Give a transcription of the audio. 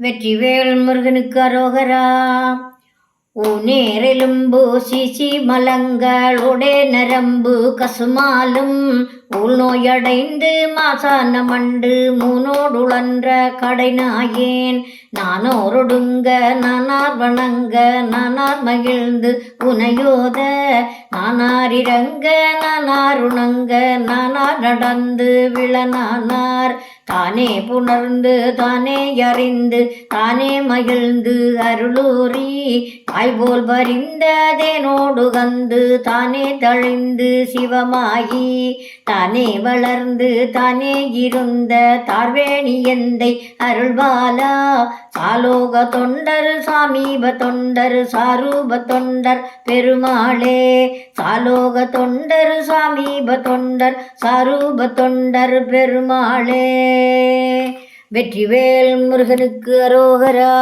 வெற்றிவேல் முருகனுக்கு அரோகரா. ஊநேரெலும்பு சிசி மலங்களுடே நரம்பு கசுமாலும் உள்நோயடைந்து மாசான மண்டு மூனோடுழன்ற கடைநாயேன் நானோரொடுங்க நானார் வணங்க நானார் மகிழ்ந்து உனையோத நானாரிரங்க நானாருணங்க நானார் நடந்து விழனானார் தானே புணர்ந்து தானே அறிந்து தானே மகிழ்ந்து அருளூரி தாய்போல் பரிந்த தேனோடு கந்து தானே தழிந்து சிவமாகி தானே வளர்ந்து தானே இருந்த தார்வேணி எந்தை அருள்பாலா சாலோக தொண்டர் சாமீப தொண்டர் சாரூப தொண்டர் பெருமாளே சாலோக தொண்டர் சாமீப தொண்டர் சாரூப தொண்டர் பெருமாளே. வெற்றிவேல் முருகனுக்கு அரோகரா.